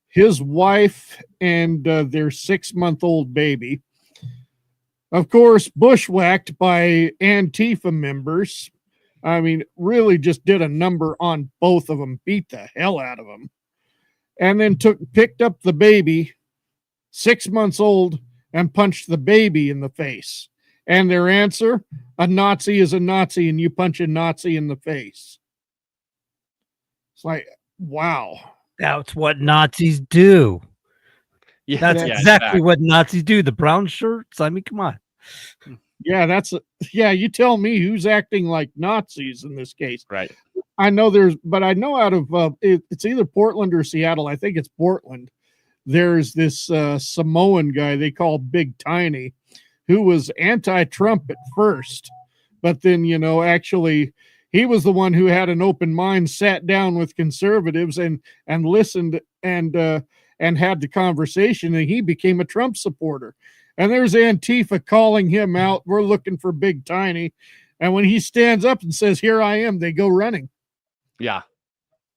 his wife, and their 6-month-old baby, of course, bushwhacked by Antifa members. I mean, really just did a number on both of them, beat the hell out of them, and then picked up the baby, 6 months old, and punched the baby in the face. And their answer, a Nazi is a Nazi, and you punch a Nazi in the face. It's like, wow. That's what Nazis do. Yeah, That's exactly what Nazis do. The brown shirts. I mean, come on. Yeah, you tell me who's acting like Nazis in this case. Right. I know out of it's either Portland or Seattle. I think it's Portland. There's this Samoan guy they call Big Tiny, who was anti-Trump at first, but then, actually he was the one who had an open mind, sat down with conservatives and listened and had the conversation, and he became a Trump supporter. And there's Antifa calling him out. We're looking for Big Tiny. And when he stands up and says, "Here I am," they go running. Yeah.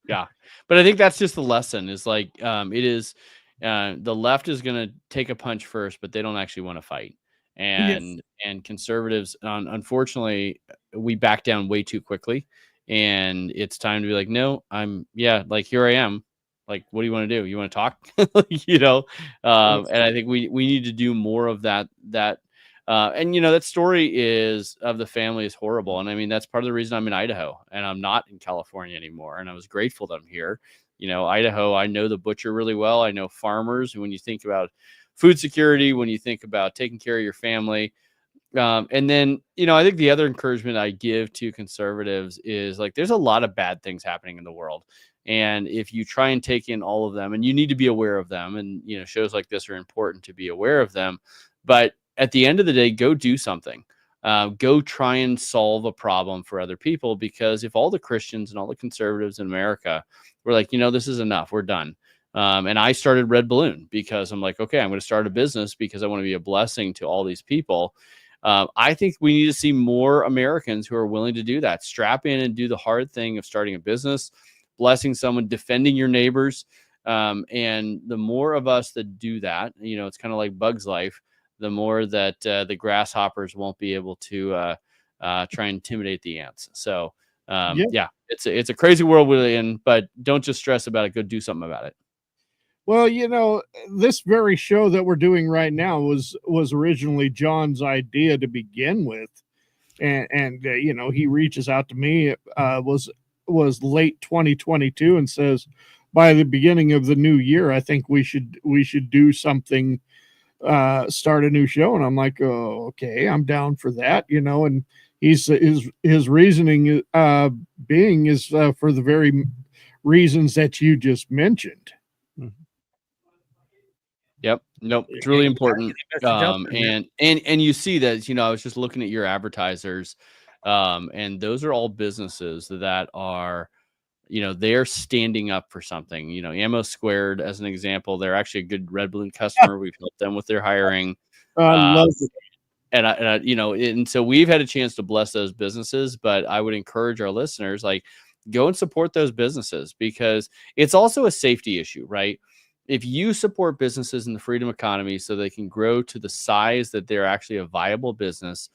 Yeah. But I think that's just the lesson, is like, it is, the left is going to take a punch first, but they don't actually want to fight. And conservatives, unfortunately, we back down way too quickly, and it's time to be like, no, like, here I am. Like, what do you want to do? You want to talk? And I think we need to do more of that. And that story of the family is horrible. And I mean, that's part of the reason I'm in Idaho and I'm not in California anymore. And I was grateful that I'm here. Idaho, I know the butcher really well. I know farmers. When you think about food security, when you think about taking care of your family, and then, I think the other encouragement I give to conservatives is, like, there's a lot of bad things happening in the world. And if you try and take in all of them, and you need to be aware of them, and, shows like this are important to be aware of them. But at the end of the day, go do something. Go try and solve a problem for other people, because if all the Christians and all the conservatives in America were like, this is enough, we're done. And I started Red Balloon because I'm like, okay, I'm going to start a business because I want to be a blessing to all these people. I think we need to see more Americans who are willing to do that. Strap in and do the hard thing of starting a business, blessing someone, defending your neighbors. And the more of us that do that, it's kind of like Bug's Life, the more that the grasshoppers won't be able to try and intimidate the ants. So, it's a crazy world we're in, but don't just stress about it. Go do something about it. Well, this very show that we're doing right now was originally John's idea to begin with. And he reaches out to me, was late 2022, and says, by the beginning of the new year, I think we should do something, start a new show. And I'm like, oh, okay, I'm down for that, and his reasoning being is for the very reasons that you just mentioned. Yep. Nope. It's really important. And you see that, I was just looking at your advertisers, and those are all businesses that are, they're standing up for something. Ammo Squared, as an example, they're actually a good Red Balloon customer. We've helped them with their hiring. I love it. And so we've had a chance to bless those businesses, but I would encourage our listeners, like, go and support those businesses, because it's also a safety issue, right? If you support businesses in the freedom economy so they can grow to the size that they're actually a viable business,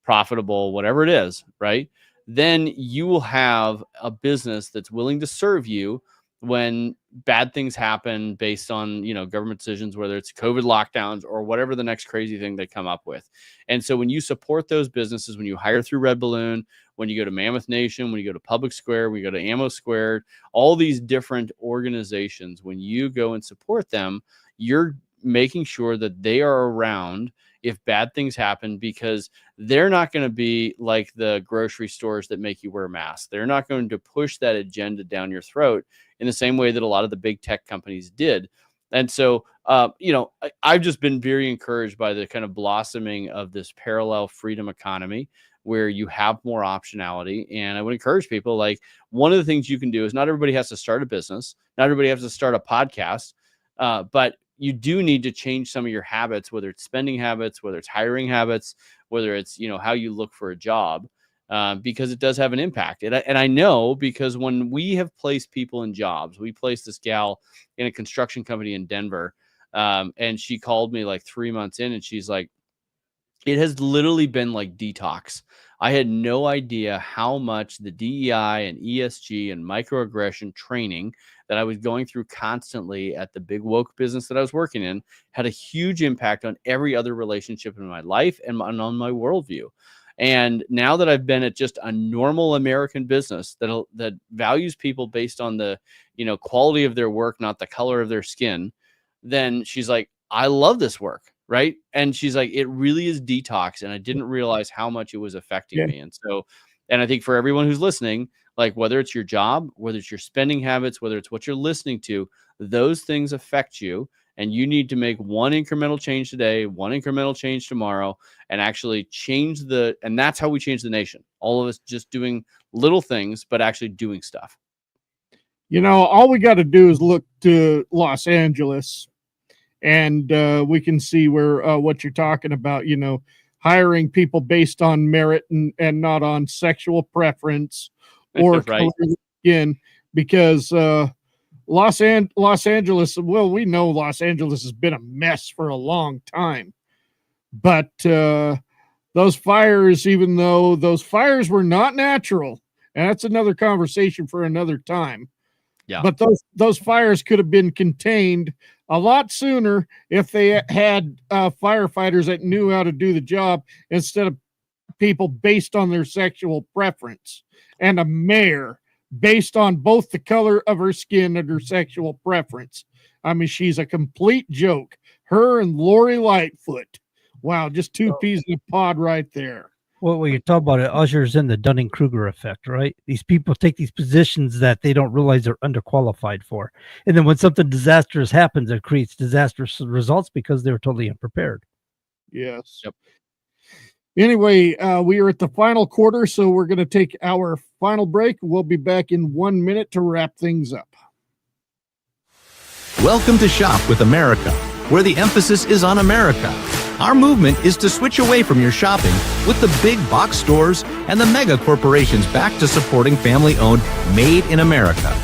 profitable, whatever it is, right? Then you will have a business that's willing to serve you when bad things happen based on, government decisions, whether it's COVID lockdowns or whatever the next crazy thing they come up with. And so when you support those businesses, when you hire through Red Balloon, when you go to Mammoth Nation, when you go to Public Square, when you go to Ammo Squared, all these different organizations, when you go and support them, you're making sure that they are around if bad things happen, because they're not going to be like the grocery stores that make you wear masks. They're not going to push that agenda down your throat in the same way that a lot of the big tech companies did. And so, I've just been very encouraged by the kind of blossoming of this parallel freedom economy where you have more optionality. And I would encourage people, like, one of the things you can do is not everybody has to start a business. Not everybody has to start a podcast, but you do need to change some of your habits, whether it's spending habits, whether it's hiring habits, whether it's, how you look for a job, because it does have an impact. And I know, because when we have placed people in jobs, we placed this gal in a construction company in Denver, and she called me like 3 months in, and she's like, it has literally been like detox. I had no idea how much the DEI and ESG and microaggression training that I was going through constantly at the big woke business that I was working in had a huge impact on every other relationship in my life and on my worldview. And now that I've been at just a normal American business that values people based on the, quality of their work, not the color of their skin, then she's like, I love this work. Right. And she's like, it really is detox. And I didn't realize how much it was affecting me. And so, and I think for everyone who's listening, like, whether it's your job, whether it's your spending habits, whether it's what you're listening to, those things affect you. And you need to make one incremental change today, one incremental change tomorrow, and actually change and that's how we change the nation. All of us just doing little things, but actually doing stuff. All we got to do is look to Los Angeles, and we can see where what you're talking about, hiring people based on merit and not on sexual preference or Right. color of skin, because Los Angeles, well, we know Los Angeles has been a mess for a long time, but those fires, even though those fires were not natural, and that's another conversation for another time. Yeah. But those fires could have been contained a lot sooner if they had firefighters that knew how to do the job, instead of people based on their sexual preference, and a mayor based on both the color of her skin and her sexual preference. I mean, she's a complete joke. Her and Lori Lightfoot. Wow, just two peas in a pod right there. Well, when you talk about it, ushers in the Dunning-Kruger effect, right? These people take these positions that they don't realize they're underqualified for. And then when something disastrous happens, it creates disastrous results because they're totally unprepared. Yes. Yep. Anyway, we are at the final quarter, so we're going to take our final break. We'll be back in 1 minute to wrap things up. Welcome to Shop with America, where the emphasis is on America. Our movement is to switch away from your shopping with the big box stores and the mega corporations back to supporting family-owned, made in America.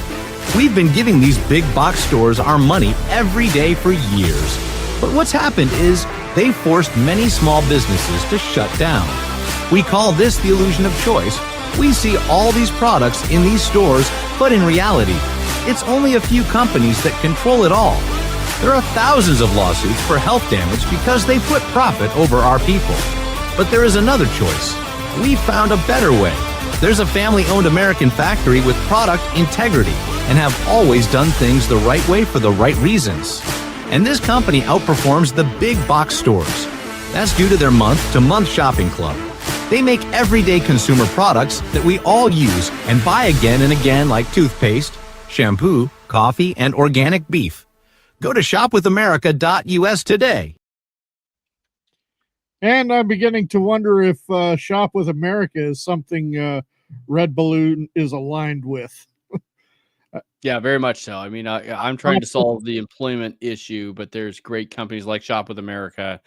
We've been giving these big box stores our money every day for years. But what's happened is they forced many small businesses to shut down. We call this the illusion of choice. We see all these products in these stores, but in reality, it's only a few companies that control it all. There are thousands of lawsuits for health damage because they put profit over our people. But there is another choice. We found a better way. There's a family-owned American factory with product integrity and have always done things the right way for the right reasons. And this company outperforms the big box stores. That's due to their month-to-month shopping club. They make everyday consumer products that we all use and buy again and again, like toothpaste, shampoo, coffee, and organic beef. Go to shopwithamerica.us today. And I'm beginning to wonder if Shop with America is something Red Balloon is aligned with. Yeah, very much so. I mean, I'm trying to solve the employment issue, but there's great companies like Shop with America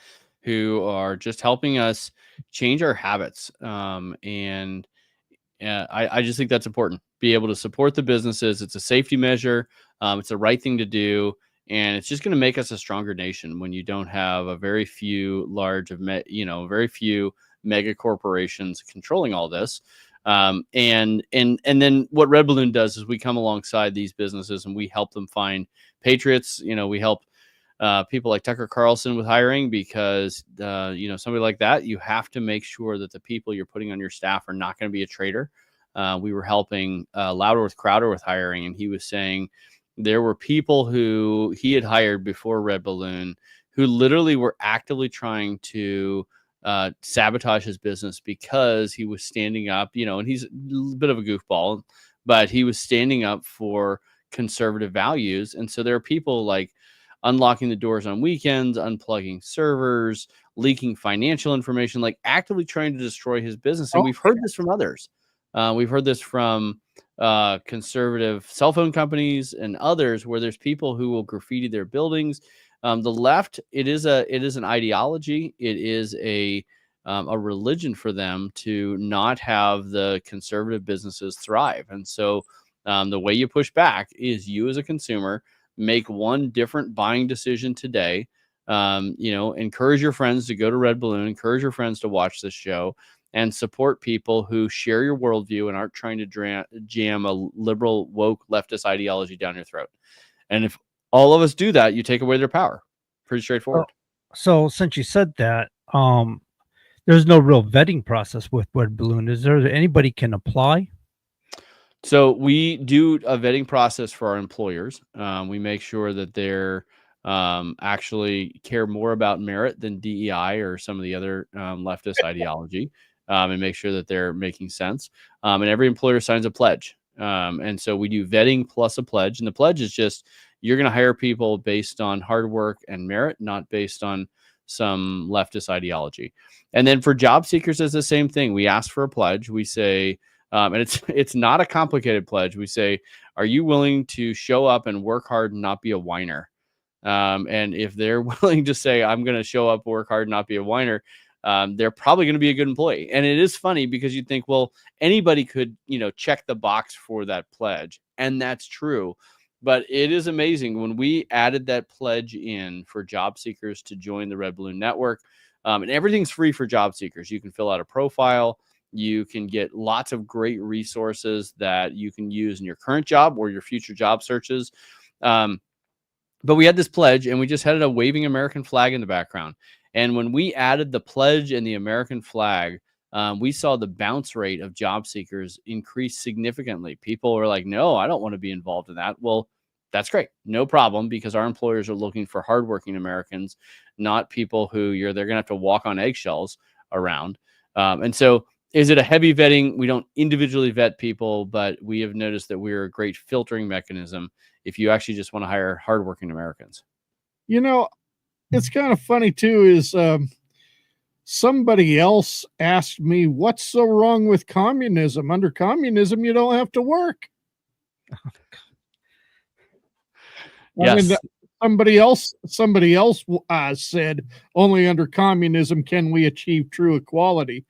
who are just helping us change our habits. And I just think that's important. Be able to support the businesses. It's a safety measure. It's the right thing to do. And it's just going to make us a stronger nation when you don't have a very few very few mega corporations controlling all this. And then what Red Balloon does is we come alongside these businesses and we help them find patriots. We help people like Tucker Carlson with hiring because, somebody like that, you have to make sure that the people you're putting on your staff are not going to be a traitor. We were helping Louderworth Crowder with hiring, and he was saying there were people who he had hired before Red Balloon who literally were actively trying to sabotage his business because he was standing up, and he's a bit of a goofball, but he was standing up for conservative values. And so there are people like unlocking the doors on weekends, unplugging servers, leaking financial information, like actively trying to destroy his business. And we've heard this from others. We've heard this from conservative cell phone companies and others, where there's people who will graffiti their buildings. The left, it is an ideology. It is a religion for them to not have the conservative businesses thrive. And so the way you push back is you as a consumer make one different buying decision today. Encourage your friends to go to Red Balloon, encourage your friends to watch this show, and support people who share your worldview and aren't trying to jam a liberal, woke, leftist ideology down your throat. And if all of us do that, you take away their power. Pretty straightforward. So since you said that, there's no real vetting process with Red Balloon. Is there anybody can apply? So we do a vetting process for our employers. We make sure that they're actually care more about merit than DEI or some of the other leftist ideology, and make sure that they're making sense. And every employer signs a pledge. And so we do vetting plus a pledge. And the pledge is just, you're going to hire people based on hard work and merit, not based on some leftist ideology. And then for job seekers, it's the same thing. We ask for a pledge. We say, and it's not a complicated pledge. We say, are you willing to show up and work hard and not be a whiner? And if they're willing to say, I'm going to show up, work hard, not be a whiner, they're probably going to be a good employee. And it is funny because you think, well, anybody could, check the box for that pledge. And that's true. But it is amazing when we added that pledge in for job seekers to join the Red Balloon Network, and everything's free for job seekers. You can fill out a profile. You can get lots of great resources that you can use in your current job or your future job searches. But we had this pledge, and we just had a waving American flag in the background. And when we added the pledge and the American flag, we saw the bounce rate of job seekers increase significantly. People were like, no, I don't want to be involved in that. Well, that's great. No problem, because our employers are looking for hardworking Americans, not people who they're going to have to walk on eggshells around. And so is it a heavy vetting? We don't individually vet people, but we have noticed that we're a great filtering mechanism if you actually just want to hire hardworking Americans. It's kind of funny too, is somebody else asked me, what's so wrong with communism? Under communism, you don't have to work. Yes. Somebody else said only under communism can we achieve true equality.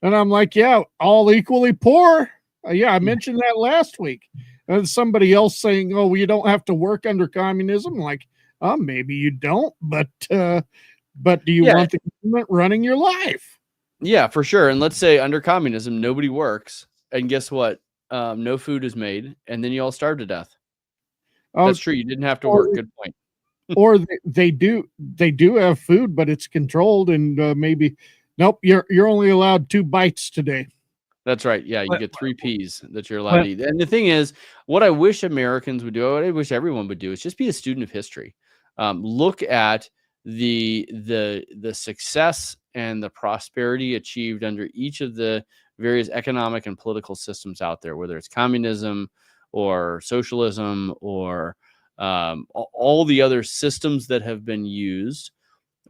And I'm like, yeah, all equally poor. I mentioned that last week. And somebody else saying, oh, well, you don't have to work under communism. Like, maybe you don't, but do you want the government running your life? Yeah, for sure. And let's say under communism, nobody works. And guess what? No food is made. And then you all starve to death. That's true. You didn't have to work. Good point. Or they do have food, but it's controlled, and maybe, nope, you're only allowed 2 bites today. That's right. Yeah, you get 3 peas that you're allowed to eat. And the thing is, what I wish Americans would do, what I wish everyone would do, is just be a student of history. Look at the success and the prosperity achieved under each of the various economic and political systems out there, whether it's communism or socialism or all the other systems that have been used.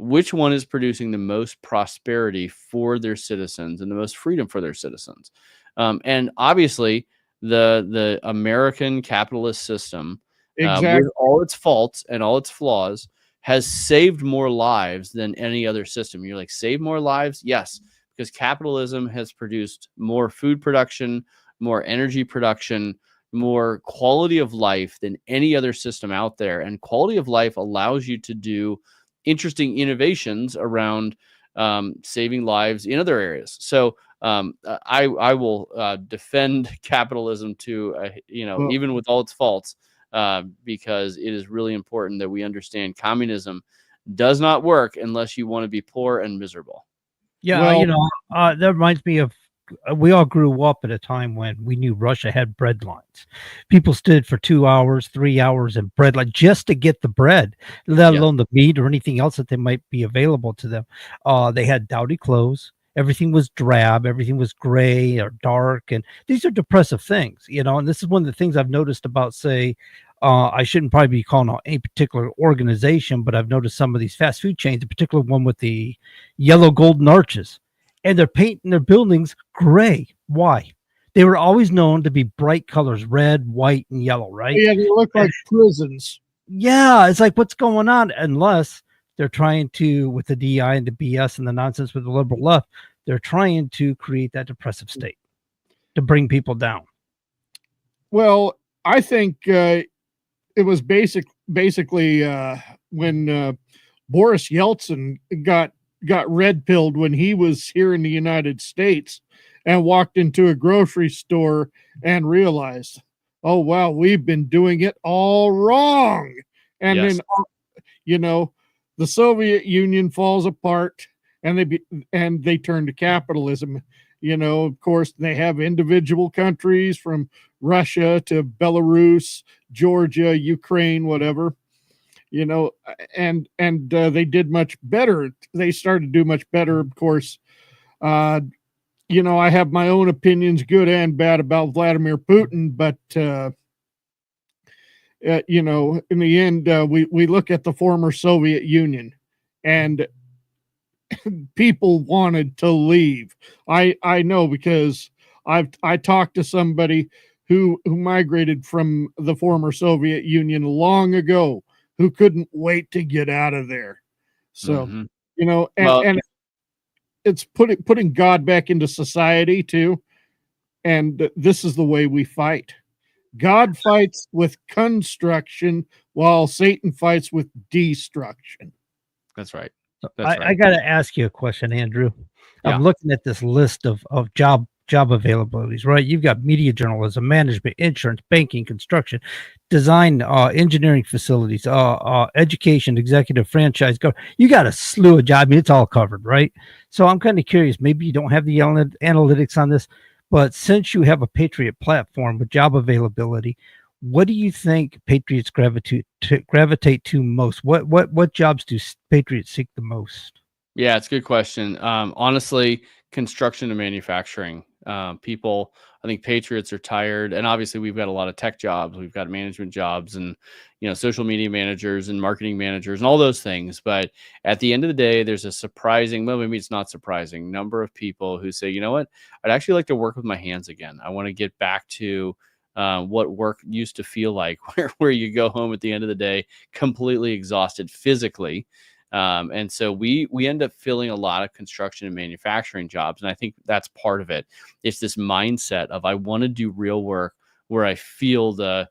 Which one is producing the most prosperity for their citizens and the most freedom for their citizens? And obviously, the American capitalist system, with all its faults and all its flaws, has saved more lives than any other system. You're like, save more lives? Yes, because capitalism has produced more food production, more energy production, more quality of life than any other system out there. And quality of life allows you to do interesting innovations around saving lives in other areas. So I will defend capitalism to Well, even with all its faults, because it is really important that we understand communism does not work unless you want to be poor and miserable. Yeah, well, that reminds me of we all grew up at a time when we knew Russia had bread lines. People stood for 2 hours, 3 hours in bread line just to get the bread, let Yes. alone the meat or anything else that they might be available to them. They had dowdy clothes. Everything was drab, everything was gray or dark, and these are depressive things, and this is one of the things I've noticed about, say, I shouldn't probably be calling out any particular organization, but I've noticed some of these fast food chains, in particular one with the yellow golden arches, and they're painting their buildings gray. Why? They were always known to be bright colors, red, white, and yellow, right? yeah, they look like prisons. Yeah, it's like, what's going on? Unless they're trying to, with the DI and the BS and the nonsense with the liberal left, they're trying to create that depressive state to bring people down. Well, I think it was basically when Boris Yeltsin got red pilled when he was here in the United States and walked into a grocery store and realized, oh wow, we've been doing it all wrong. And Yes. then the Soviet Union falls apart and they turn to capitalism. Of course, they have individual countries from Russia to Belarus, Georgia, Ukraine, whatever, and they did much better. They started to do much better, of course. I have my own opinions, good and bad, about Vladimir Putin, but in the end, we look at the former Soviet Union, and people wanted to leave. I know, because I talked to somebody who migrated from the former Soviet Union long ago, who couldn't wait to get out of there. So, Mhm. and Well, and it's putting God back into society too. And this is the way we fight. God fights with construction, while Satan fights with destruction. that's right. So That's I right. got to ask you a question, Andrew. Yeah. I'm looking at this list of job availabilities, right? You've got media journalism, management, insurance, banking, construction, design, engineering facilities, education, executive, franchise. You got a slew of jobs. I mean, it's all covered, right? So I'm kind of curious. Maybe you don't have the analytics on this, but since you have a Patriot platform with job availability, what do you think Patriots gravitate to most? What jobs do Patriots seek the most? Yeah, it's a good question. Honestly, construction and manufacturing. People, I think patriots are tired, and obviously we've got a lot of tech jobs, we've got management jobs, and social media managers and marketing managers and all those things. But at the end of the day, there's a surprising, well, maybe it's not surprising, number of people who say, you know what, I'd actually like to work with my hands again. I want to get back to what work used to feel like, where you go home at the end of the day completely exhausted physically. And so we end up filling a lot of construction and manufacturing jobs. And I think that's part of it. It's this mindset of, I want to do real work where I feel the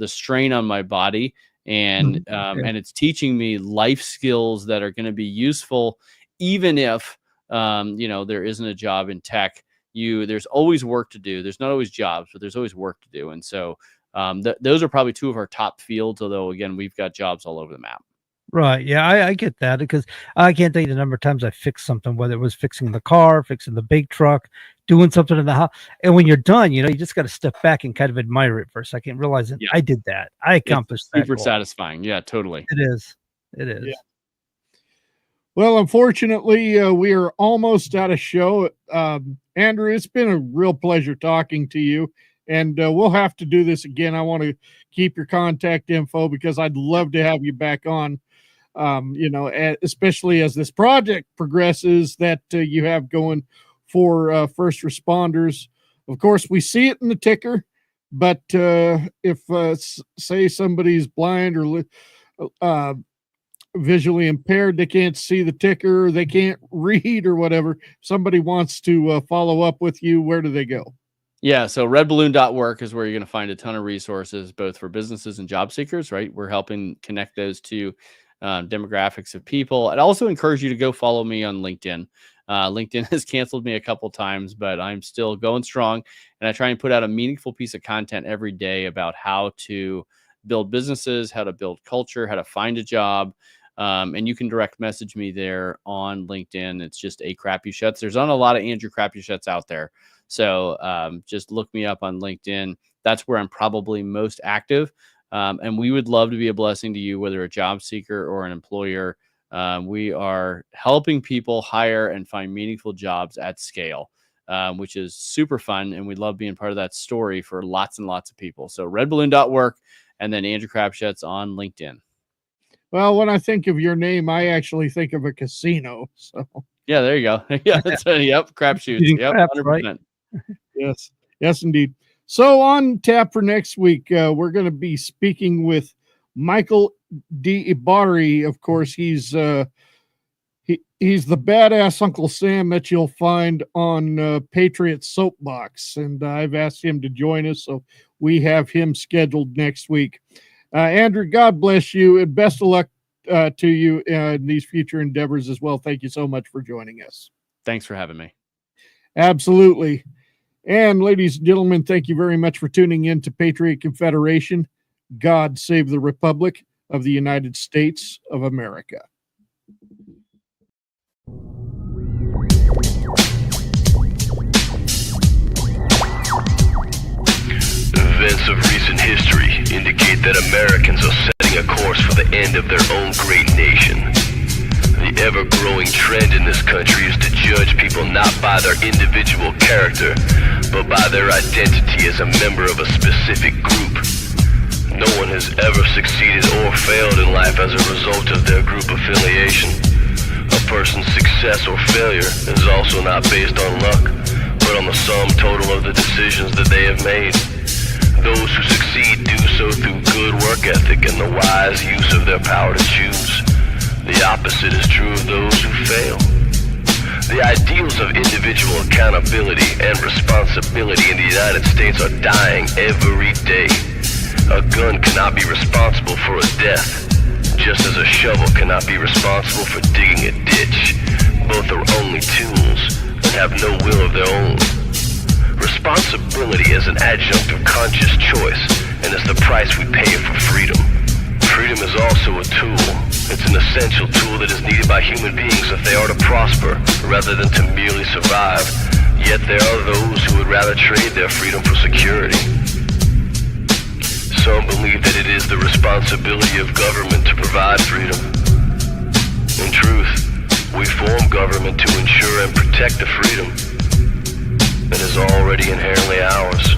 strain on my body, and and it's teaching me life skills that are going to be useful, even if there isn't a job in tech. There's always work to do. There's not always jobs, but there's always work to do. And so those are probably two of our top fields, although again, we've got jobs all over the map. Right. Yeah, I get that, because I can't tell you the number of times I fixed something, whether it was fixing the car, fixing the big truck, doing something in the house. And when you're done, you just got to step back and kind of admire it for a second, realizing Yeah. I did that. I accomplished It's that super goal. satisfying. Yeah, totally. It is. It is. Yeah. Well, unfortunately, we are almost out of show. Andrew, it's been a real pleasure talking to you, and we'll have to do this again. I want to keep your contact info, because I'd love to have you back on. Especially as this project progresses that you have going for first responders. Of course, we see it in the ticker, but if say somebody's blind or visually impaired, they can't see the ticker, they can't read or whatever, somebody wants to follow up with you, where do they go? Yeah, so redballoon.work is where you're going to find a ton of resources, both for businesses and job seekers, right? We're helping connect those two demographics of people. I'd also encourage you to go follow me on LinkedIn. LinkedIn has canceled me a couple times, but I'm still going strong. And I try and put out a meaningful piece of content every day about how to build businesses, how to build culture, how to find a job. And you can direct message me there on LinkedIn. It's just a Crapuchettes. There's not a lot of Andrew Crapuchettes out there. So just look me up on LinkedIn. That's where I'm probably most active. And we would love to be a blessing to you, whether a job seeker or an employer. We are helping people hire and find meaningful jobs at scale, which is super fun. And we love being part of that story for lots and lots of people. So redballoon.work and then Andrew Crapuchettes on LinkedIn. Well, when I think of your name, I actually think of a casino. So yeah, there you go. Yeah, that's yep, crapshoots. Yep, crap, 100%. Right? Yes, indeed. So on tap for next week, we're going to be speaking with Michael D. Ibari. Of course, he's the badass Uncle Sam that you'll find on Patriot Soapbox, and I've asked him to join us, so we have him scheduled next week. Andrew, God bless you, and best of luck to you in these future endeavors as well. Thank you so much for joining us. Thanks for having me. Absolutely. And ladies and gentlemen, thank you very much for tuning in to Patriot Confederation. God save the Republic of the United States of America. Events of recent history indicate that Americans are setting a course for the end of their own great nation. The ever-growing trend in this country is to judge people not by their individual character, but by their identity as a member of a specific group. No one has ever succeeded or failed in life as a result of their group affiliation. A person's success or failure is also not based on luck, but on the sum total of the decisions that they have made. Those who succeed do so through good work ethic and the wise use of their power to choose. The opposite is true of those who fail. The ideals of individual accountability and responsibility in the United States are dying every day. A gun cannot be responsible for a death, just as a shovel cannot be responsible for digging a ditch. Both are only tools and have no will of their own. Responsibility is an adjunct of conscious choice and is the price we pay for freedom. Freedom is also a tool. It's an essential tool that is needed by human beings if they are to prosper rather than to merely survive. Yet there are those who would rather trade their freedom for security. Some believe that it is the responsibility of government to provide freedom. In truth, we form government to ensure and protect the freedom that is already inherently ours.